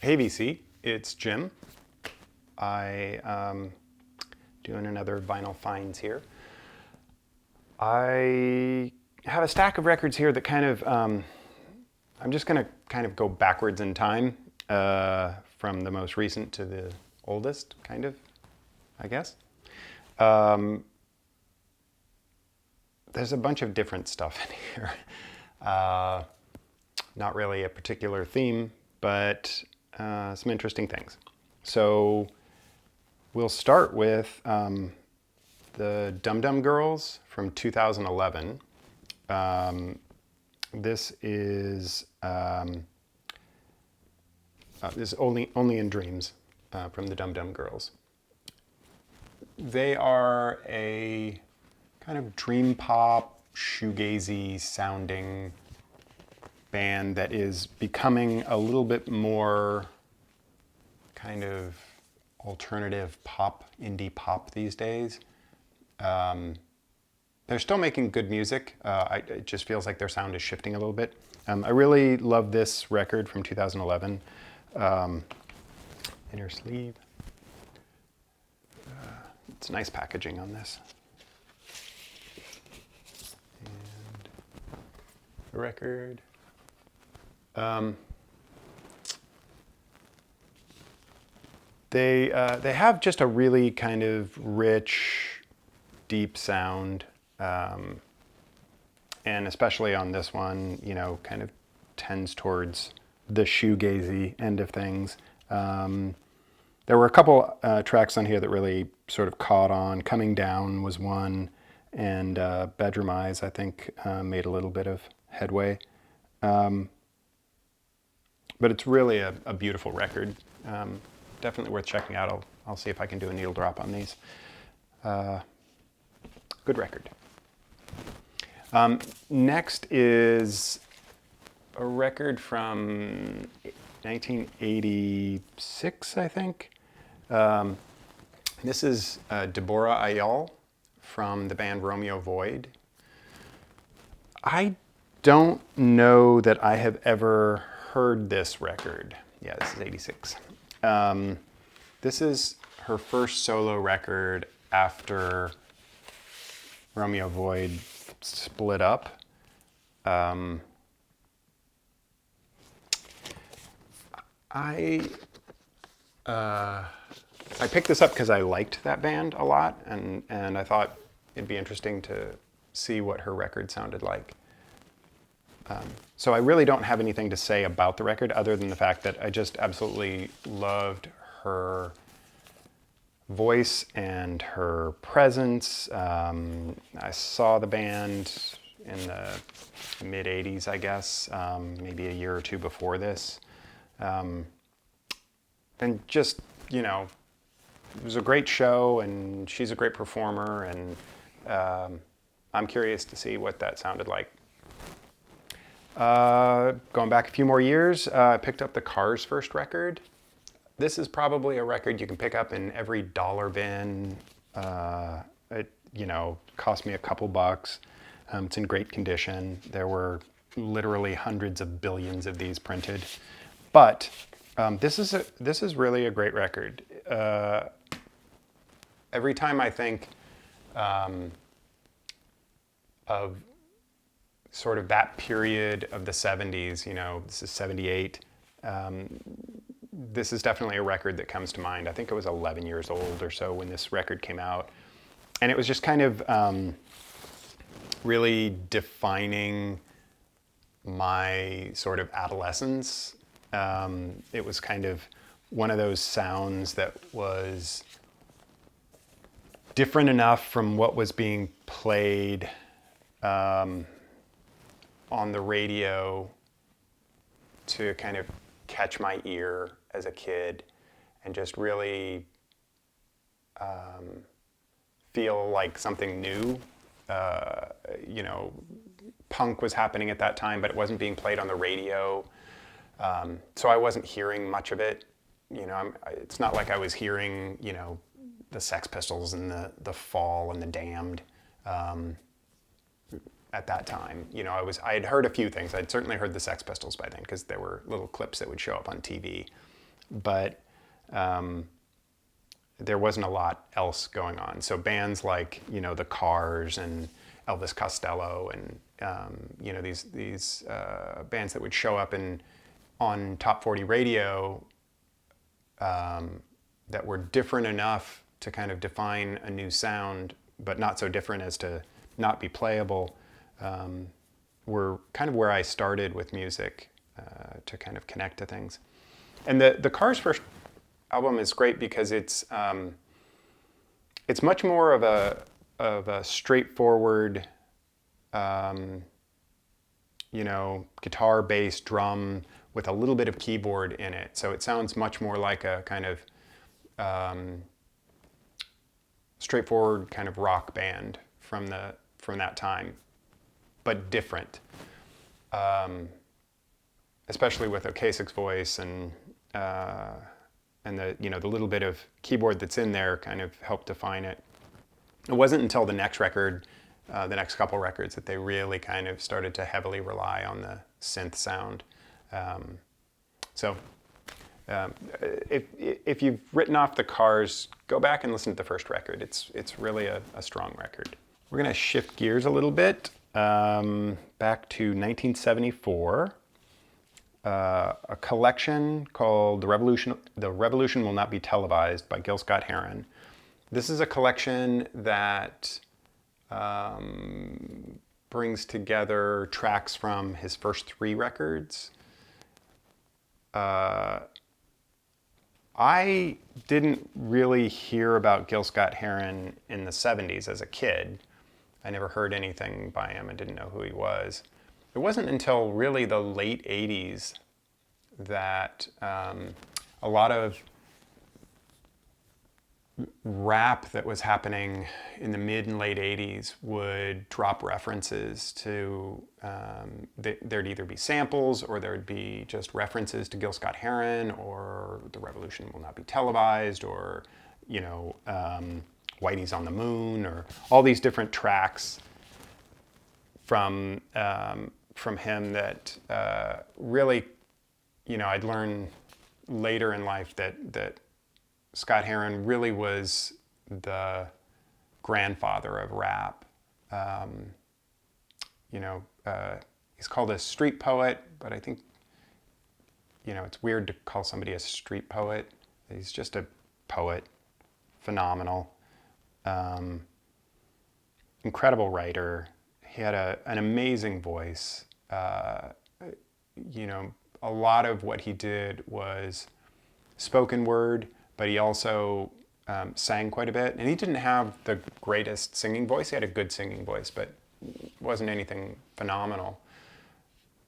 Hey VC, it's Jim. Doing another vinyl finds here. I have a stack of records here that kind of, I'm just going to kind of go backwards in time from the most recent to the oldest, kind of, I guess. There's a bunch of different stuff in here. Not really a particular theme, but some interesting things. So we'll start with the Dum Dum Girls from 2011. This is only in Dreams from the Dum Dum Girls. They are a kind of dream pop, shoegazy sounding band that is becoming a little bit more kind of alternative pop, indie pop these days. They're still making good music. It just feels like their sound is shifting a little bit. I really love this record from 2011. Inner sleeve. It's nice packaging on this. And the record. They have just a really kind of rich, deep sound, and especially on this one, you know, kind of tends towards the shoegazy end of things. There were a couple tracks on here that really sort of caught on. Coming Down was one, and Bedroom Eyes, I think, made a little bit of headway. But it's really a beautiful record. Definitely worth checking out. I'll see if I can do a needle drop on these. Good record. Next is a record from 1986, I think. This is Deborah Ayal from the band Romeo Void. I don't know that I have ever heard this record. Yeah, this is 86. This is her first solo record after Romeo Void split up. I picked this up because I liked that band a lot, and I thought it'd be interesting to see what her record sounded like. So I really don't have anything to say about the record other than the fact that I just absolutely loved her voice and her presence. I saw the band in the mid 80s, I guess, maybe a year or two before this. And just, you know, it was a great show, and she's a great performer, and I'm curious to see what that sounded like. Going back a few more years, I picked up the Cars' first record. This is probably a record you can pick up in every dollar bin. It, you know, cost me a couple bucks. It's in great condition. There were literally hundreds of billions of these printed. But this is really a great record. Every time I think of sort of that period of the 70s, you know, this is 78, this is definitely a record that comes to mind. I think I was 11 years old or so when this record came out. And it was just kind of really defining my sort of adolescence. It was kind of one of those sounds that was different enough from what was being played on the radio to kind of catch my ear as a kid and just really feel like something new. You know, punk was happening at that time, but it wasn't being played on the radio. So I wasn't hearing much of it. You know, it's not like I was hearing, you know, the Sex Pistols and the Fall and the Damned at that time. You know, I had heard a few things. I'd certainly heard the Sex Pistols by then because there were little clips that would show up on TV. but there wasn't a lot else going on. So bands like, the Cars and Elvis Costello and, these bands that would show up on Top 40 radio that were different enough to kind of define a new sound, but not so different as to not be playable, were kind of where I started with music to kind of connect to things. And the Cars' first album is great because it's much more of a straightforward, guitar, bass, drum with a little bit of keyboard in it. So it sounds much more like a kind of straightforward kind of rock band from that time, but different. Especially with Ocasek's voice and the little bit of keyboard that's in there kind of helped define it. It wasn't until the next record, the next couple records, that they really kind of started to heavily rely on the synth sound. If you've written off the Cars, go back and listen to the first record. It's really a strong record. We're gonna shift gears a little bit, back to 1974. A collection called The Revolution Will Not Be Televised by Gil Scott-Heron. This is a collection that brings together tracks from his first 3 records. I didn't really hear about Gil Scott-Heron in the 70s as a kid. I never heard anything by him. I didn't know who he was. It wasn't until really the late 80s that a lot of rap that was happening in the mid and late 80s would drop references to, there'd either be samples or there'd be just references to Gil Scott-Heron or The Revolution Will Not Be Televised or, Whitey's on the Moon or all these different tracks from him that really, I'd learned later in life that Scott-Heron really was the grandfather of rap. He's called a street poet, but I think, it's weird to call somebody a street poet. He's just a poet, phenomenal, incredible writer. He had an amazing voice. A lot of what he did was spoken word, but he also sang quite a bit. And he didn't have the greatest singing voice. He had a good singing voice, but wasn't anything phenomenal.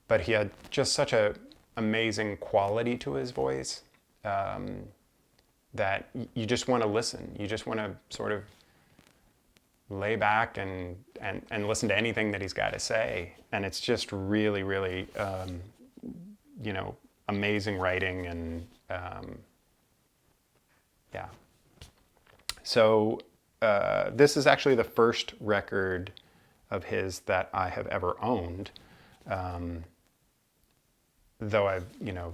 But he had just such an amazing quality to his voice that you just want to listen. You just want to sort of lay back and listen to anything that he's got to say. And it's just really, really, amazing writing and, yeah. So this is actually the first record of his that I have ever owned, though I've,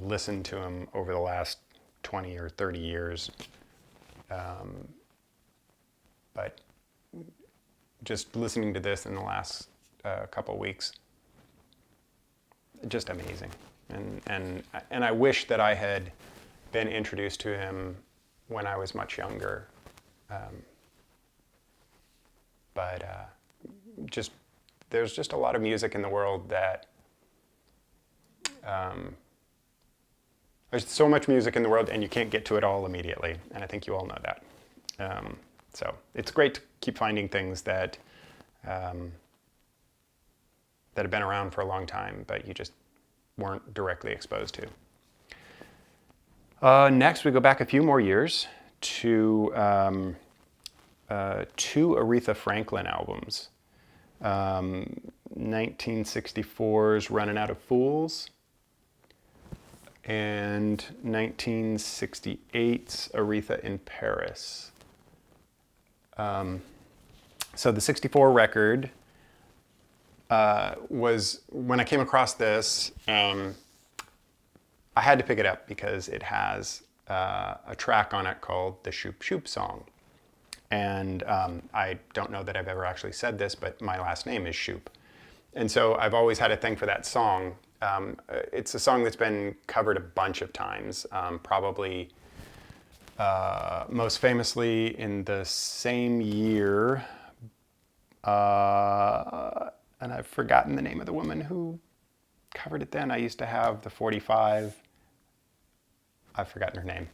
listened to him over the last 20 or 30 years. But just listening to this in the last couple of weeks, just amazing. And I wish that I had been introduced to him when I was much younger. But there's just a lot of music in the world that there's so much music in the world and you can't get to it all immediately. And I think you all know that. So it's great to keep finding things that have been around for a long time, but you just weren't directly exposed to. Next, we go back a few more years to 2 Aretha Franklin albums. 1964's Running Out of Fools and 1968's Aretha in Paris. So the 64 record was, when I came across this, I had to pick it up because it has a track on it called the Shoop Shoop Song. And I don't know that I've ever actually said this, but my last name is Shoop. And so I've always had a thing for that song. It's a song that's been covered a bunch of times, probably most famously in the same year. And I've forgotten the name of the woman who covered it then. I used to have the 45. I've forgotten her name.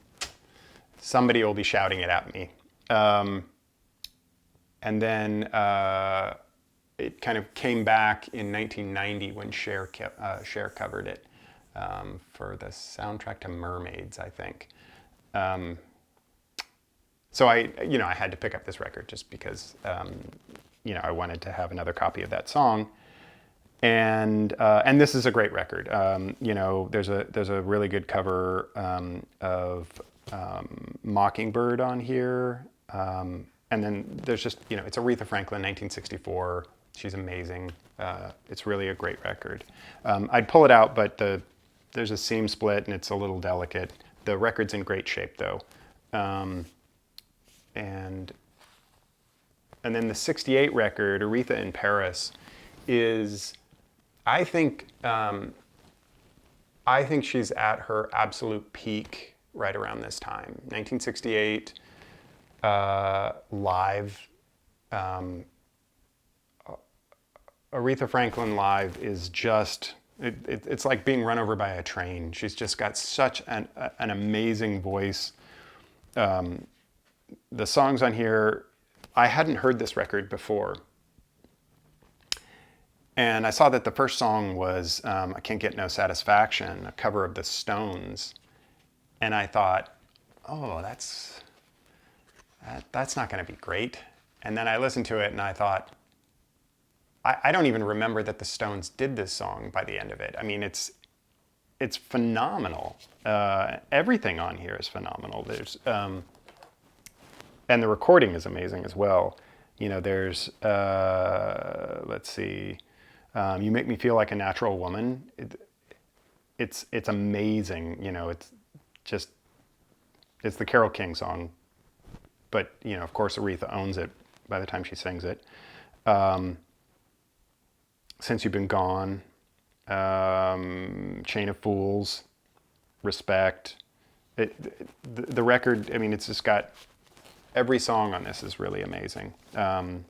Somebody will be shouting it at me. And then it kind of came back in 1990 when Cher covered it for the soundtrack to Mermaids, I think. So I had to pick up this record just because, I wanted to have another copy of that song. And this is a great record. There's a really good cover of Mockingbird on here. And then there's just, it's Aretha Franklin, 1964. She's amazing. It's really a great record. I'd pull it out, but there's a seam split and it's a little delicate. The record's in great shape though. And then the 68 record, Aretha in Paris, is, I think she's at her absolute peak right around this time. 1968, live. Aretha Franklin live is just, it's like being run over by a train. She's just got such an amazing voice. The songs on here, I hadn't heard this record before. And I saw that the first song was I Can't Get No Satisfaction, a cover of the Stones. And I thought, oh, that's not going to be great. And then I listened to it and I thought, I don't even remember that the Stones did this song by the end of it. I mean, it's phenomenal. Everything on here is phenomenal. There's and the recording is amazing as well. There's let's see, You Make Me Feel Like a Natural Woman. It's amazing. It's the Carole King song, but of course Aretha owns it by the time she sings it. Since You've Been Gone, Chain of Fools, Respect. The record, I mean, it's just got, every song on this is really amazing. And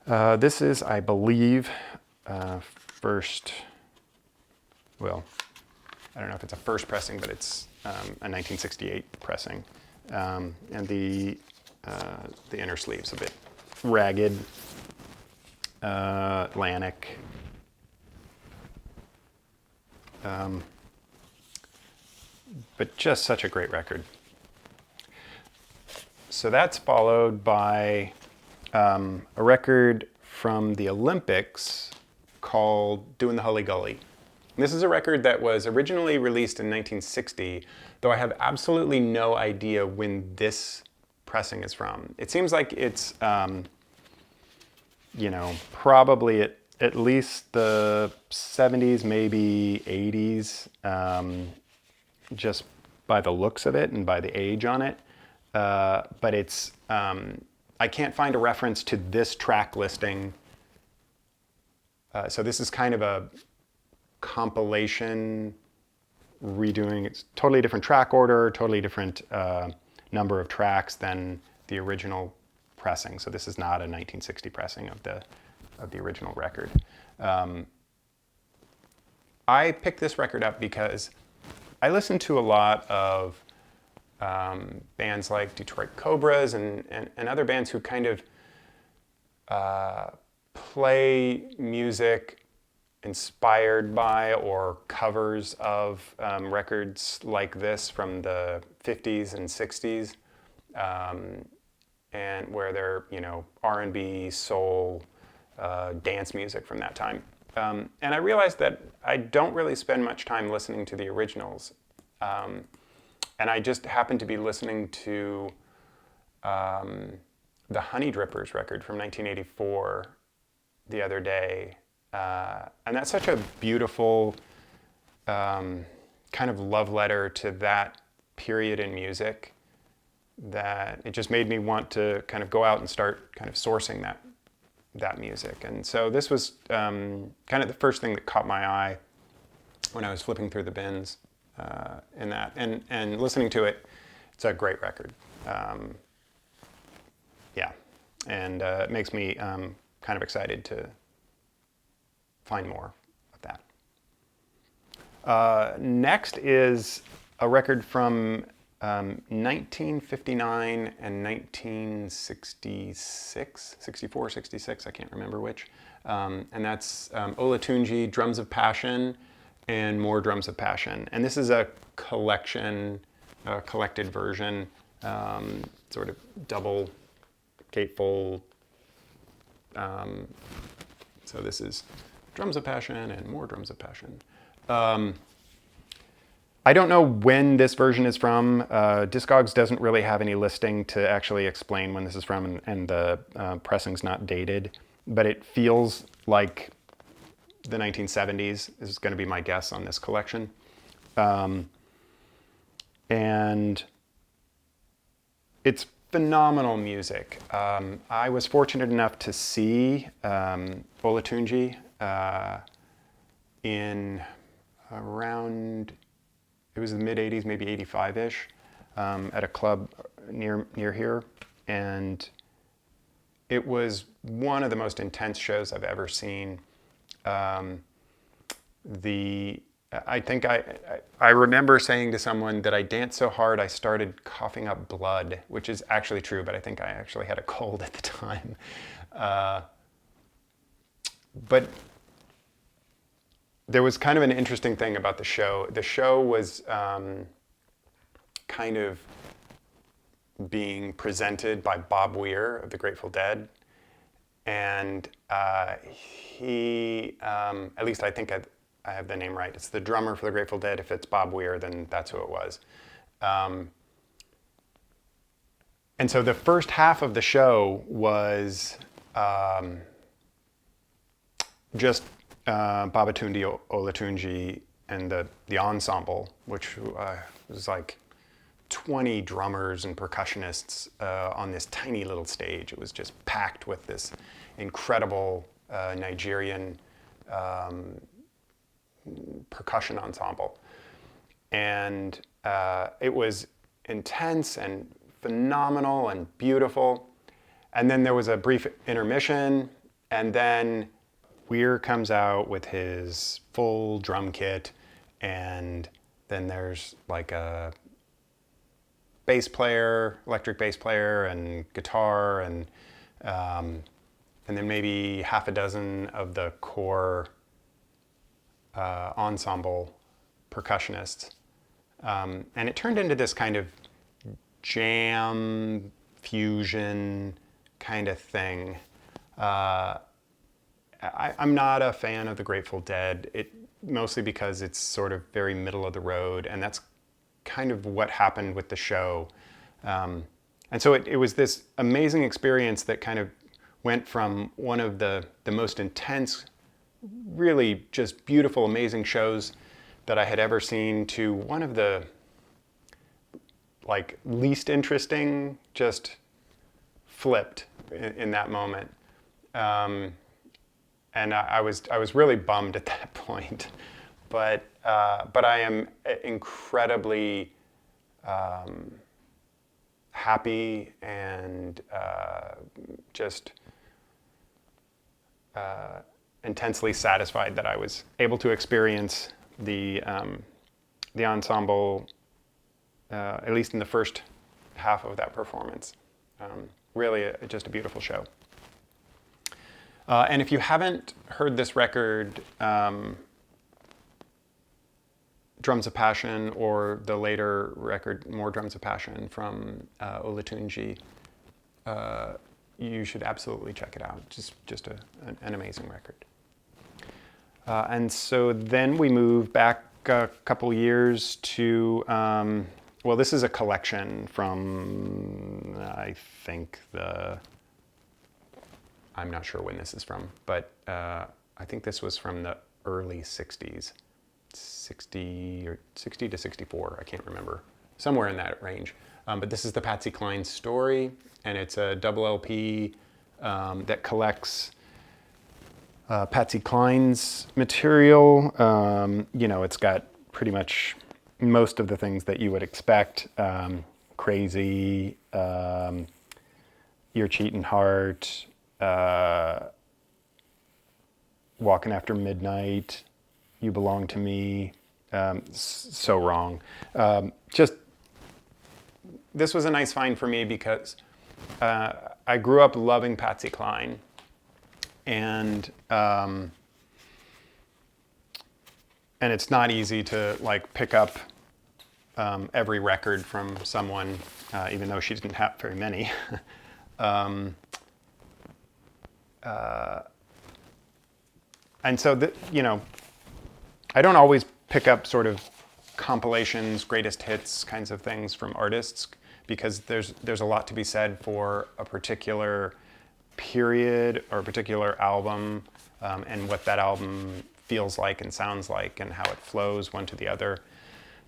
this is, I believe, first, well, I don't know if it's a first pressing, but it's a 1968 pressing. And the inner sleeve's a bit ragged. Atlantic. But just such a great record. So that's followed by a record from the Olympics called Doin' the Hully Gully. This is a record that was originally released in 1960, though I have absolutely no idea when this pressing is from. It seems like it's probably at least the 70s, maybe 80s, just by the looks of it and by the age on it. But it's, I can't find a reference to this track listing. So this is kind of a compilation redoing. It's totally different track order, totally different number of tracks than the original pressing. So this is not a 1960 pressing of the original record. I picked this record up because I listened to a lot of bands like Detroit Cobras and other bands who kind of play music inspired by or covers of records like this from the 50s and 60s. And where they're, R&B, soul, dance music from that time. And I realized that I don't really spend much time listening to the originals. And I just happened to be listening to the Honey Drippers record from 1984 the other day. And that's such a beautiful, kind kind of love letter to that period in music that it just made me want to kind of go out and start kind of sourcing that music. And so this was kind of the first thing that caught my eye when I was flipping through the bins in that. And listening to it, it's a great record. Yeah, and it makes me kind of excited to find more of that. Next is a record from 1959 and 1966, 64, 66, I can't remember which. And that's Olatunji, Drums of Passion, and More Drums of Passion. And this is a collected version, sort of double gatefold. So this is Drums of Passion and More Drums of Passion. I don't know when this version is from. Discogs doesn't really have any listing to actually explain when this is from, and the pressing's not dated, but it feels like the 1970s is going to be my guess on this collection. And it's phenomenal music. I was fortunate enough to see Olatunji in around, it was the mid-'80s, maybe 85-ish, at a club near here. And it was one of the most intense shows I've ever seen. I think I remember saying to someone that I danced so hard I started coughing up blood, which is actually true, but I think I actually had a cold at the time. But there was kind of an interesting thing about the show. The show was kind of being presented by Bob Weir of the Grateful Dead. And he, at least I think I have the name right. It's the drummer for the Grateful Dead. If it's Bob Weir, then that's who it was. And so the first half of the show was just Babatunde Olatunji and the ensemble, which was like 20 drummers and percussionists on this tiny little stage. It was just packed with this incredible Nigerian percussion ensemble. And it was intense and phenomenal and beautiful. And then there was a brief intermission, and then Weir comes out with his full drum kit, and then there's like a bass player, electric bass player, and guitar, and then maybe half a dozen of the core ensemble percussionists. And it turned into this kind of jam fusion kind of thing. I'm not a fan of the Grateful Dead, mostly because it's sort of very middle of the road, and that's kind of what happened with the show. And so it was this amazing experience that kind of went from one of the most intense, really just beautiful, amazing shows that I had ever seen to one of the like least interesting, just flipped in that moment. And I was really bummed at that point, but I am incredibly happy and just intensely satisfied that I was able to experience the ensemble, at least in the first half of that performance. Really, just a beautiful show. And if you haven't heard this record, Drums of Passion, or the later record, More Drums of Passion from Olatunji, you should absolutely check it out. Just an amazing record. And so then we move back a couple years to, well, this is a collection from, I think I'm not sure when this is from, but I think this was from the early 60s. 60 or 60 to 64. I can't remember, somewhere in that range. But this is the Patsy Cline story, and it's a double LP that collects Patsy Cline's material. It's got pretty much most of the things that you would expect. Crazy, Your Cheating Heart, Walking After Midnight, You Belong to Me, So Wrong. This was a nice find for me because I grew up loving Patsy Cline, and it's not easy to pick up every record from someone, even though she didn't have very many. And so, I don't always pick up sort of compilations, greatest hits kinds of things from artists, because there's a lot to be said for a particular period or a particular album, and what that album feels like and sounds like and how it flows one to the other.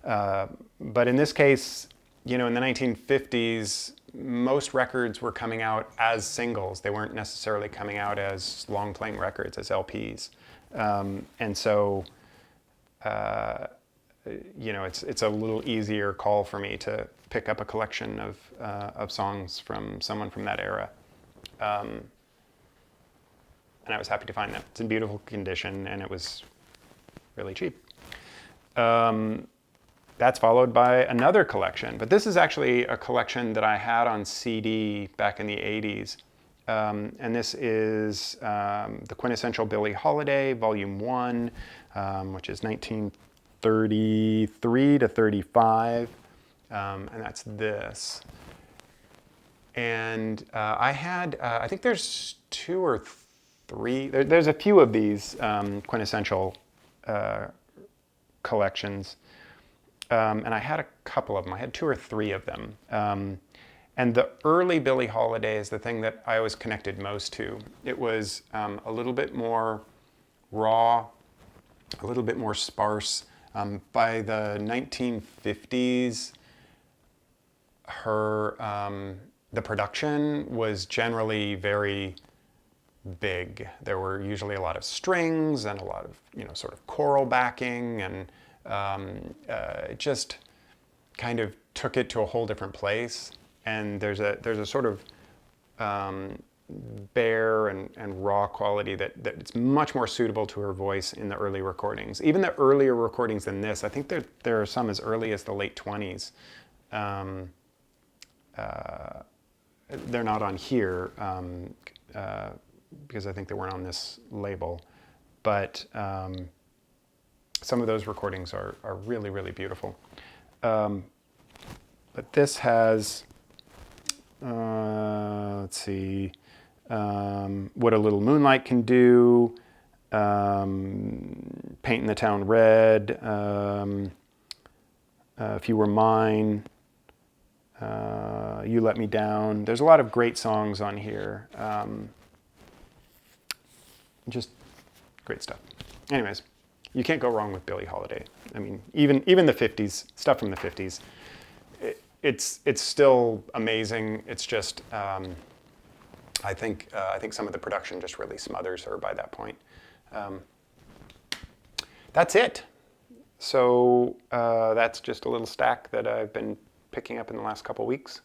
But in this case, in the 1950s, most records were coming out as singles. They weren't necessarily coming out as long-playing records, as LPs. And so, it's a little easier call for me to pick up a collection of songs from someone from that era. And I was happy to find them. It's in beautiful condition, and it was really cheap. That's followed by another collection, but this is actually a collection that I had on CD back in the 80s. And this is the Quintessential Billie Holiday, Volume 1, which is 1933 to 35, and that's this. And I had, I think there's 2 or 3, there's a few of these Quintessential collections. And I had a couple of them. I had 2 or 3 of them. And the early Billie Holiday is the thing that I always connected most to. It was a little bit more raw, a little bit more sparse. By the 1950s, the production was generally very big. There were usually a lot of strings and a lot of, sort of choral backing, and it just kind of took it to a whole different place. And there's a sort of bare and raw quality that it's much more suitable to her voice in the early recordings. Even the earlier recordings than this, I think there are some as early as the late 20s. They're not on here because I think they weren't on this label. But some of those recordings are really, really beautiful. But this has, let's see, What a Little Moonlight Can Do, Painting the Town Red, If You Were Mine, You Let Me Down. There's a lot of great songs on here. Just great stuff. Anyways, you can't go wrong with Billie Holiday. I mean, even the 50s, stuff from the 50s, it's still amazing. It's just, I think some of the production just really smothers her by that point. That's it. So that's just a little stack that I've been picking up in the last couple weeks.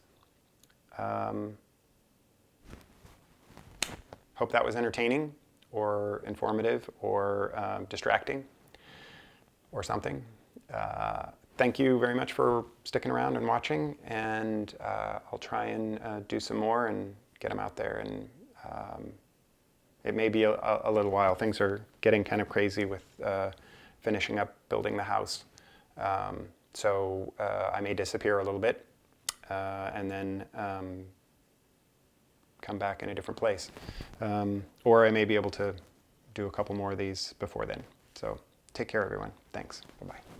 Hope that was entertaining or informative or distracting or something. Thank you very much for sticking around and watching, and I'll try and do some more and get them out there. And it may be a little while. Things are getting kind of crazy with finishing up building the house. So I may disappear a little bit and then come back in a different place. Or I may be able to do a couple more of these before then. So take care, everyone. Thanks. Bye-bye.